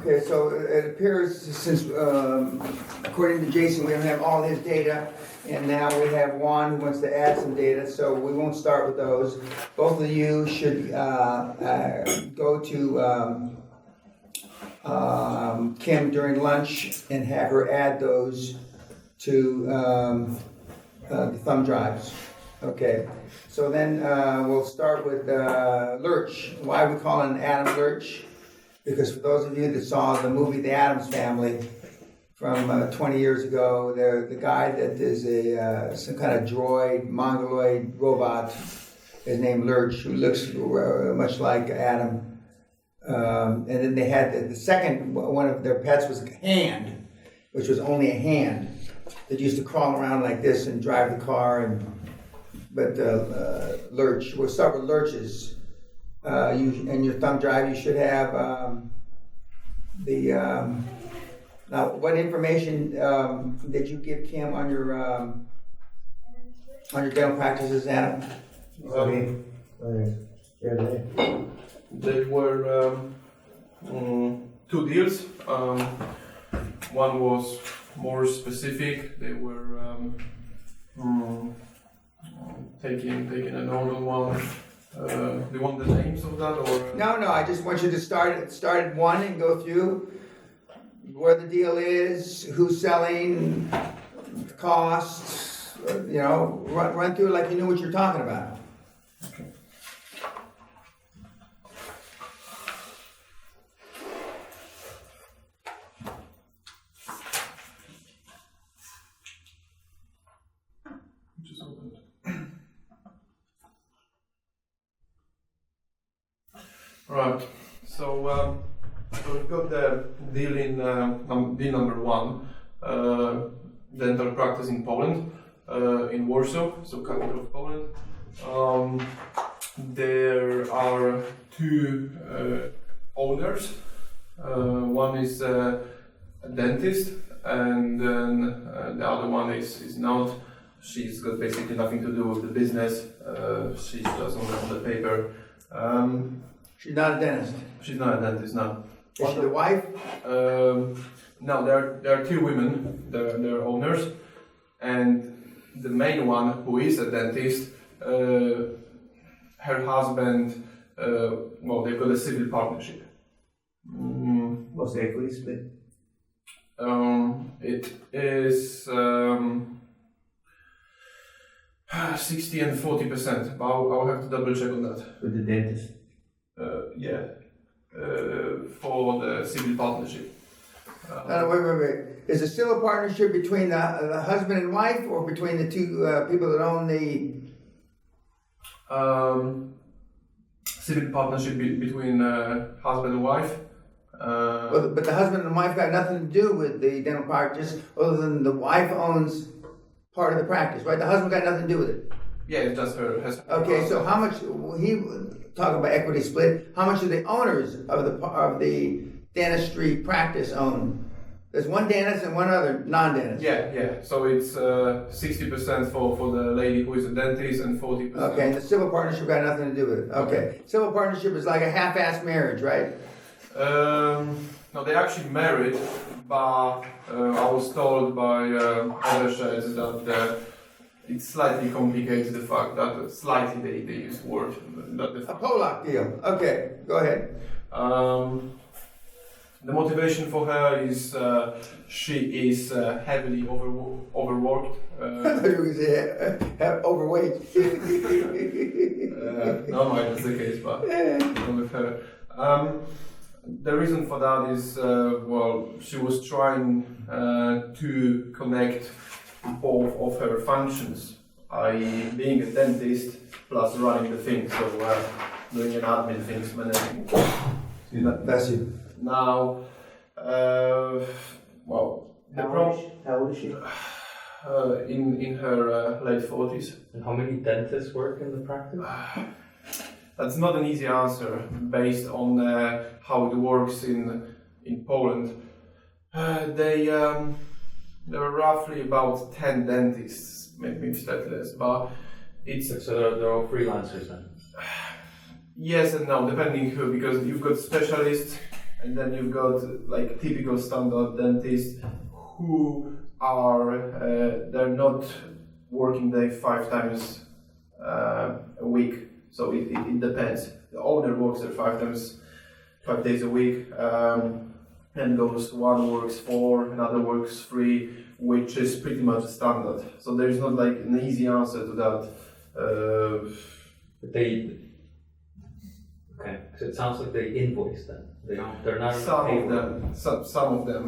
Okay, so it appears since, according to Jason, we don't have all his data, and now we have Juan who wants to add some data, so we won't start with those. Both of you should go to Kim during lunch and have her add those to the thumb drives. Okay, so then we'll start with Lurch. Why we call him Adam Lurch? Because for those of you that saw the movie The Addams Family from 20 years ago, the guy that is some kind of droid, mongoloid robot is named Lurch, who looks much like Adam. And then they had the second one of their pets was a hand, which was only a hand that used to crawl around like this and drive the car. But Lurch, we'll start with Lurch's. In your thumb drive, you should have now. What information did you give Kim on your dental practices, Adam? There were two deals. One was more specific. They were taking a normal one. Do you want the names of that or? No. I just want you to start at one and go through where the deal is, who's selling, costs. Run through it like you knew what you're talking about. Okay. Just open it. Right, so we've got the deal in deal number one, dental practice in Poland, in Warsaw, so capital of Poland. There are two owners. One is a dentist, and then the other one is not. She's got basically nothing to do with the business. She's just on the paper. She's not a dentist. She's not a dentist, no. Is she the wife? No, there are two women, they're owners, and the main one, who is a dentist, her husband, they've got a civil partnership. What's the equity split? It is 60 and 40%, but I'll have to double check on that. With the dentist? For the civil partnership. Wait. Is it still a partnership between the husband and wife, or between the two people that own the? Civil partnership between husband and wife. But the husband and wife got nothing to do with the dental practice, other than the wife owns part of the practice, right? The husband got nothing to do with it. Yeah, it's just her. Okay, so how much talking about equity split? How much do the owners of the dentistry practice own? There's one dentist and one other non-dentist. Yeah. So it's 60% for the lady who is a dentist and 40%. Okay, and the civil partnership got nothing to do with it. Okay. Civil partnership is like a half-assed marriage, right? No, they actually married, but I was told by other sheds that it slightly complicates the fact that slightly they use word. A Polak deal. Okay, go ahead. The motivation for her is she is heavily overworked. You could say overweight. No, that's the case, but not with her. The reason for that is, she was trying to connect both of her functions, i.e. being a dentist plus running the thing, so doing an admin things, managing. That's you. Now, How old is she? In her late 40s. And how many dentists work in the practice? That's not an easy answer based on how it works in Poland. There are roughly about 10 dentists, maybe slightly less, but it's... So they're all freelancers then? Yes and no, depending who, because you've got specialists And then you've got like typical standard dentists who are they're not working day 5 times a week. So it depends. The owner works there 5 days a week, and goes one works 4, another works 3, which is pretty much standard. So there is not like an easy answer to that. Okay, so it sounds like they invoice them. They're not Some of them.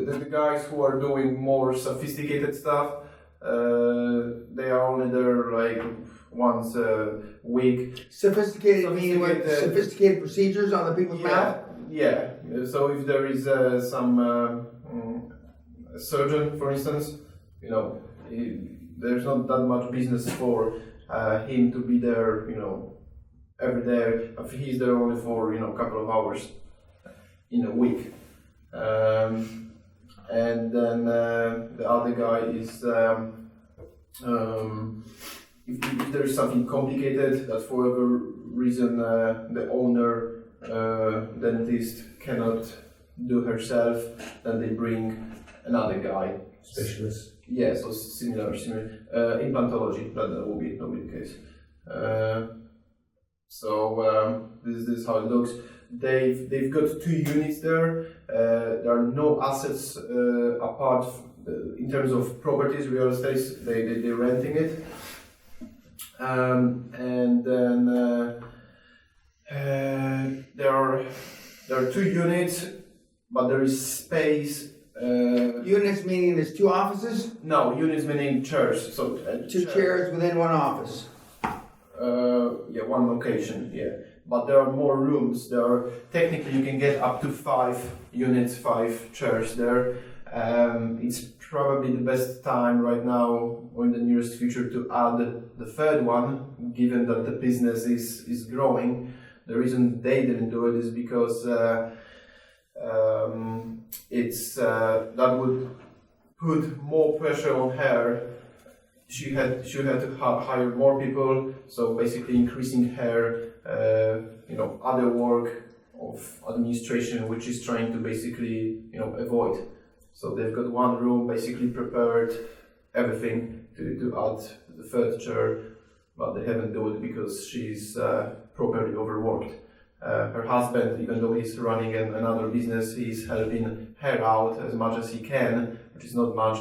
The guys who are doing more sophisticated stuff, they are only there like once a week. Sophisticated meaning like sophisticated procedures on the people's mouth? Yeah. So if there is some surgeon, for instance, you know, there's not that much business for him to be there, you know, every day. He's there only for, you know, a couple of hours in a week. And then the other guy is if there is something complicated that for whatever reason the owner dentist cannot do herself, then they bring another guy. Specialist. Yeah, so similar. Implantology, that will be the case. This is how it looks. They've got 2 units there. There are no assets apart in terms of properties, real estate. They're renting it, and then there are 2 units, but there is space. Units meaning there's 2 offices? No, units meaning chairs. So 2 chairs within 1 office. Yeah, 1 location. Yeah, but there are more rooms. There are technically you can get up to 5 units, 5 chairs there. It's probably the best time right now, or in the nearest future, to add the 3rd one, given that the business is growing. The reason they didn't do it is because that would put more pressure on her. She had to hire more people, so basically increasing her other work of administration, which is trying to basically avoid. So they've got 1 room basically prepared, everything to add the 3rd chair, but they haven't done it because she's properly overworked. Her husband, even though he's running another business, he's helping her out as much as he can, which is not much,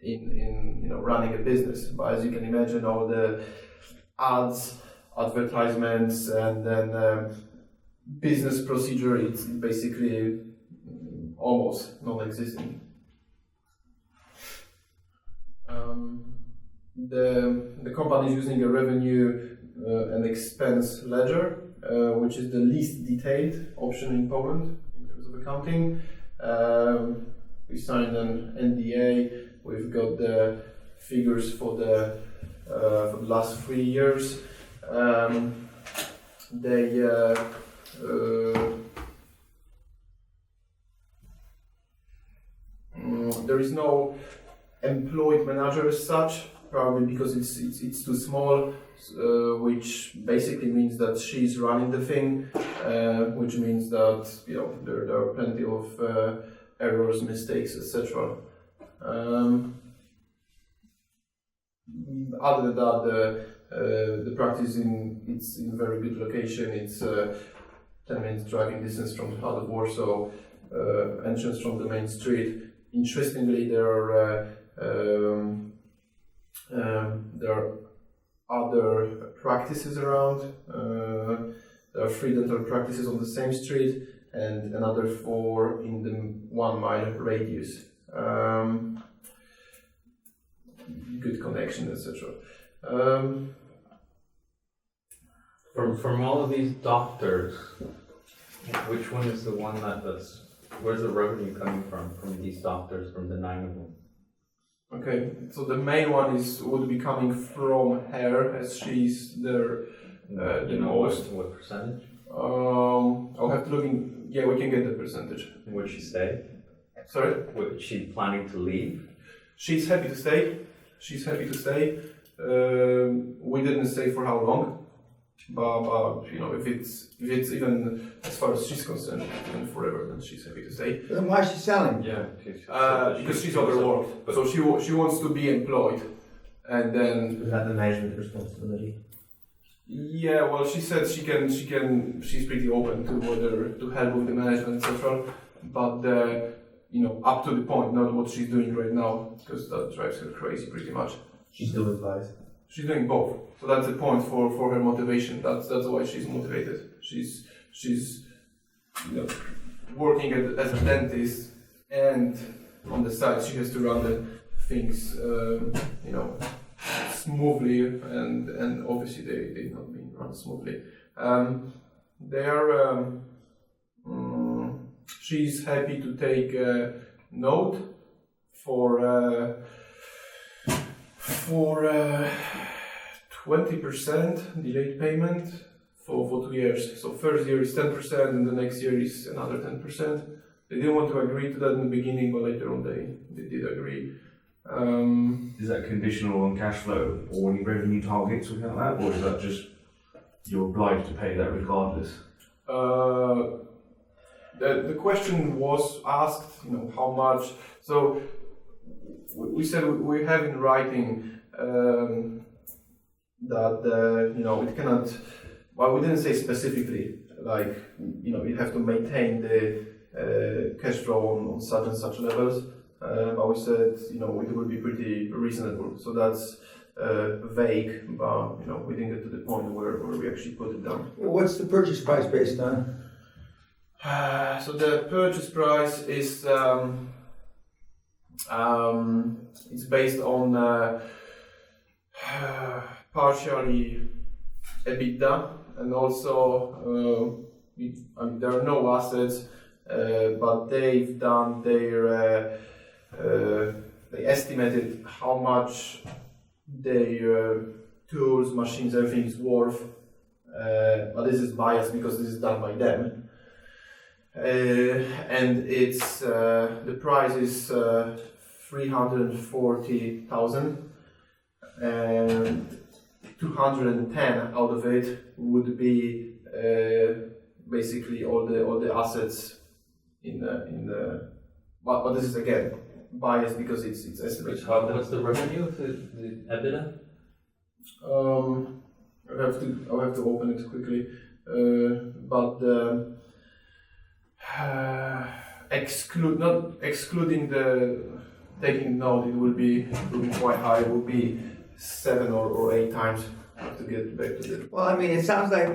in running a business. But as you can imagine, all the ads, advertisements, and then business procedure, it's basically almost non-existent. The company is using a revenue and expense ledger, which is the least detailed option in Poland in terms of accounting. We signed an NDA. We've got the figures for the last 3 years. There is no employed manager as such, probably because it's too small, which basically means that she's running the thing, which means that there are plenty of errors, mistakes, etc. Other than that, the practice it's in a very good location. It's 10 minutes driving distance from the heart of Warsaw, entrance from the main street. Interestingly, there are other practices around. There are 3 dental practices on the same street and another 4 in the 1 mile radius. Good connection, etc. From all of these doctors, which one is the one that's where's the revenue coming from these doctors, from the 9 of them? Okay, so the main one would be coming from her, as she's there the most. What percentage? I'll have to look in. Yeah, we can get the percentage. Would she stay? Sorry? Is she planning to leave? She's happy to stay. We didn't say for how long. But you know, if it's even as far as she's concerned, even forever, then she's happy to stay. Then why is she selling? Yeah. Because she's overworked, so she wants to be employed, and then Is that the management responsibility? yeah, well, she said she's pretty open to whether to help with the management, etc. But you know, up to the point, not what she's doing right now, because that drives her crazy pretty much. She's doing both. She's doing both, so that's the point for her motivation. That's why she's motivated. She's you know, working as a dentist, and on the side she has to run the things you know, smoothly, and obviously they've not been run smoothly. She's happy to take a note for 20% delayed payment for 2 years. So first year is 10%, and the next year is another 10%. They didn't want to agree to that in the beginning, but later on they did agree. Is that conditional on cash flow or any revenue targets or anything like that, or is that just you're obliged to pay that regardless? The question was asked, you know, how much. So we said we have in writing that you know, it cannot. Well, we didn't say specifically, like, you know, you have to maintain the cash flow on such and such levels. But we said, you know, it would be pretty reasonable. So that's vague, but you know, we didn't get to the point where we actually put it down. What's the purchase price based on? So the purchase price is it's based on partially EBITDA, and also I mean, there are no assets, but they've done their they estimated how much their tools, machines, everything is worth. But this is biased because this is done by them. And it's the price is 340,000, and 210 out of it would be basically all the assets in the. But this is again biased because it's estimated. What's the revenue? The EBITDA? I'll have to open it quickly, but excluding the taking note, it will be quite high. It will be 7 or 8 times. I have to get back to it. Well, I mean, it sounds like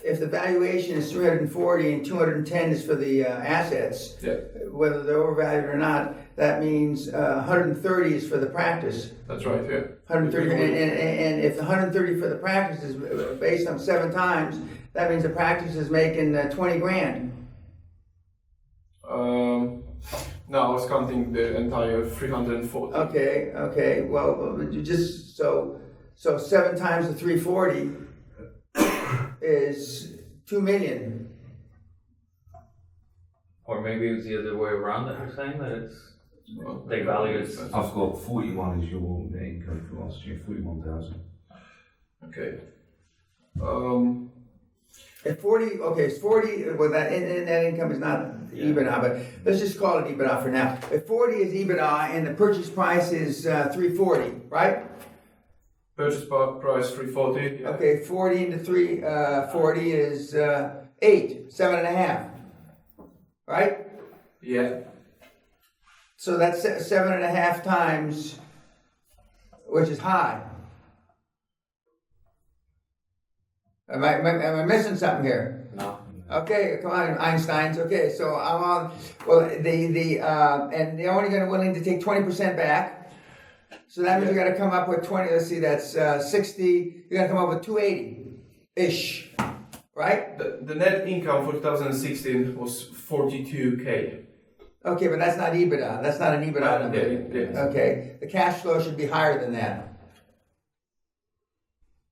if the valuation is 340 and 210 is for the assets, Yeah, whether they're overvalued or not, that means 130 is for the practice. that's right. Yeah. 130, and if the 130 for the practice is based on 7 times, that means the practice is making 20 grand. No, I was counting the entire 340. Okay. Well, you just so 7 times the 340 is 2 million. Or maybe it was the other way around that you're saying, that it's Well, they value it. I've got 41 as your net income for last year, 41,000. Okay. At 40, okay, it's 40, well, that net income is not EBITDA, but let's just call it EBITDA for now. If 40 is EBITDA and the purchase price is 340, right? Purchase price 340. Yeah. Okay, 40 into 340 is 8, 7.5, right? Yeah. So that's 7.5 times, which is high. Am I missing something here? No. Okay, come on, Einsteins. Okay, so I'm on. Well, and they're only going to willing to take 20% back. So that means you got to come up with 20. Let's see, that's 60. You got to come up with 280-ish, right? The net income for 2016 was 42K. Okay, but that's not EBITDA. That's not an EBITDA number. Yeah. Okay, the cash flow should be higher than that.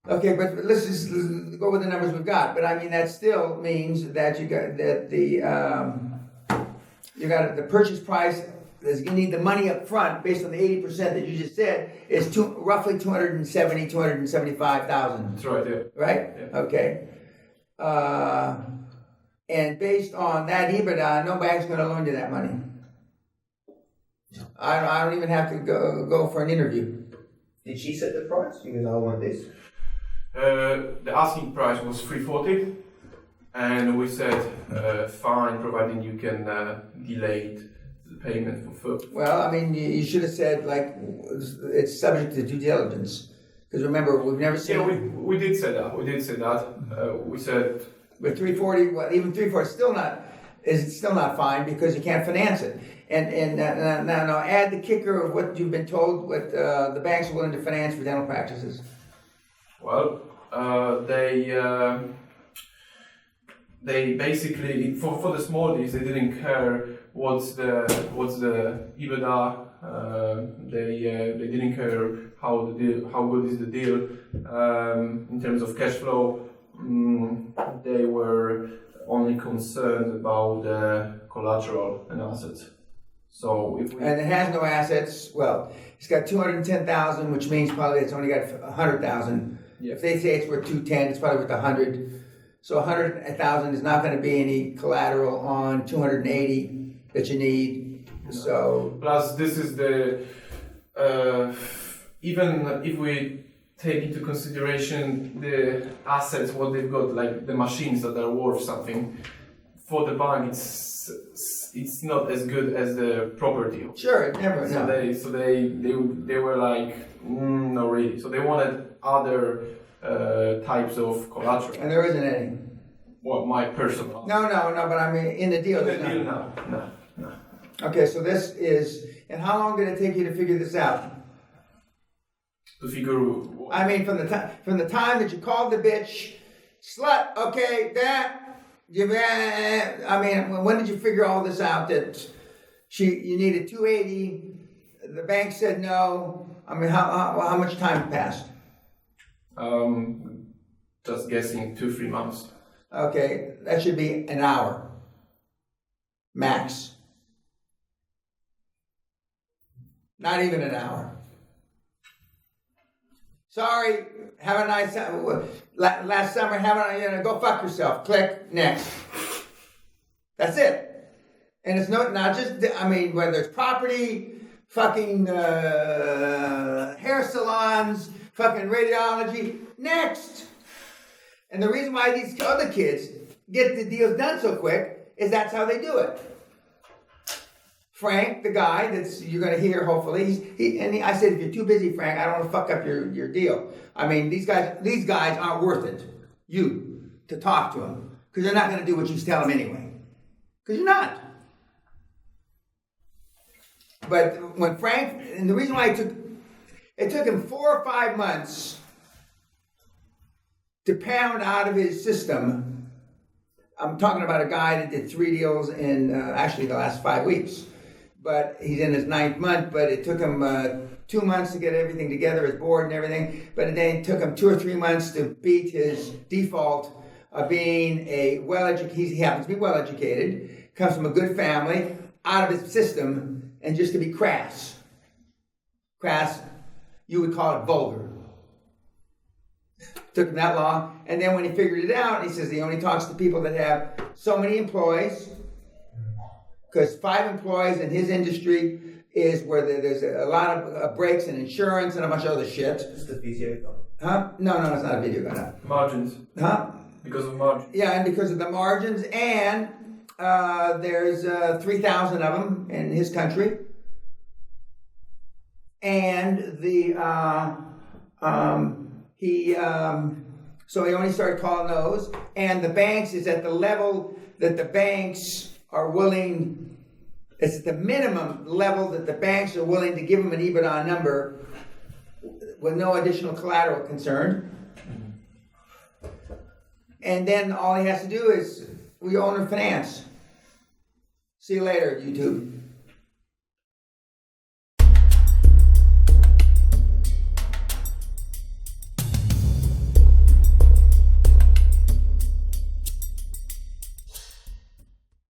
Okay, but let's just go with the numbers we've got. But I mean, that still means that you got that the purchase price you need the money up front based on the 80% that you just said is roughly 275,000. That's right, yeah. Right? Yeah. Okay. And based on that EBITDA, no bank's going to loan you that money. I don't even have to go for an interview. Did she set the price? Because I want this. The asking price was 340, and we said fine, providing you can delay the payment for. Well, I mean, you should have said like it's subject to due diligence. Because remember, we've never seen. Yeah, we did say that. We said. But 340, well, even 340 is still not fine because you can't finance it. And now add the kicker of what you've been told, what the banks are willing to finance for dental practices. Well, they basically for the small deals they didn't care what's the EBITDA. They didn't care how good is the deal in terms of cash flow. They were only concerned about the collateral and assets. So and it has no assets. Well, it's got 210,000, which means probably it's only got 100,000. Yeah. If they say it's worth 210, it's probably worth 100. So 100,000 is not going to be any collateral on 280 that you need. No. So plus this is the even if we take into consideration the assets, what they've got, like the machines that are worth something, for the bank it's not as good as the property. Sure, never. So they were like, no really. So they wanted other types of collateral. And there isn't any. What, my personal? No, but I mean in the deal. In the deal, no. Okay, so this is, and how long did it take you to figure this out? To figure. I mean, from the time that you called the bitch slut. Okay, that. I mean, when did you figure all this out? That you needed 280. The bank said no. I mean, how much time passed? Just guessing 2-3 months. Okay, that should be an hour max. Not even an hour. Sorry, have a nice time. Last summer, go fuck yourself. Click, next. That's it. And it's not just, I mean, whether it's property, fucking hair salons, fucking radiology, next. And the reason why these other kids get the deals done so quick is that's how they do it. Frank, the guy that's you're going to hear hopefully, I said, if you're too busy, Frank, I don't want to fuck up your deal. I mean, these guys aren't worth it. You to talk to them because they're not going to do what you tell them anyway. Because you're not. But when Frank, and the reason why it took him 4 or 5 months to pound out of his system. I'm talking about a guy that did 3 deals in actually the last 5 weeks. But he's in his 9th month, but it took him 2 months to get everything together, his board and everything. But then it took him 2 or 3 months to beat his default of being he happens to be well-educated, comes from a good family, out of his system, and just to be crass. Crass, you would call it vulgar. Took him that long. And then when he figured it out, he says he only talks to people that have so many employees. Because 5 employees in his industry is where there's a lot of breaks in insurance and a bunch of other shit. It's the video gun. Huh? No, it's not a video gun. No. Margins. Huh? Because of margins. Yeah, and because of the margins. And there's 3,000 of them in his country. And so he only started calling those. And the banks is at the level that the banks are willing, it's the minimum level that the banks are willing to give him an EBITDA number with no additional collateral concerned. And then all he has to do is, we own and finance. See you later, YouTube.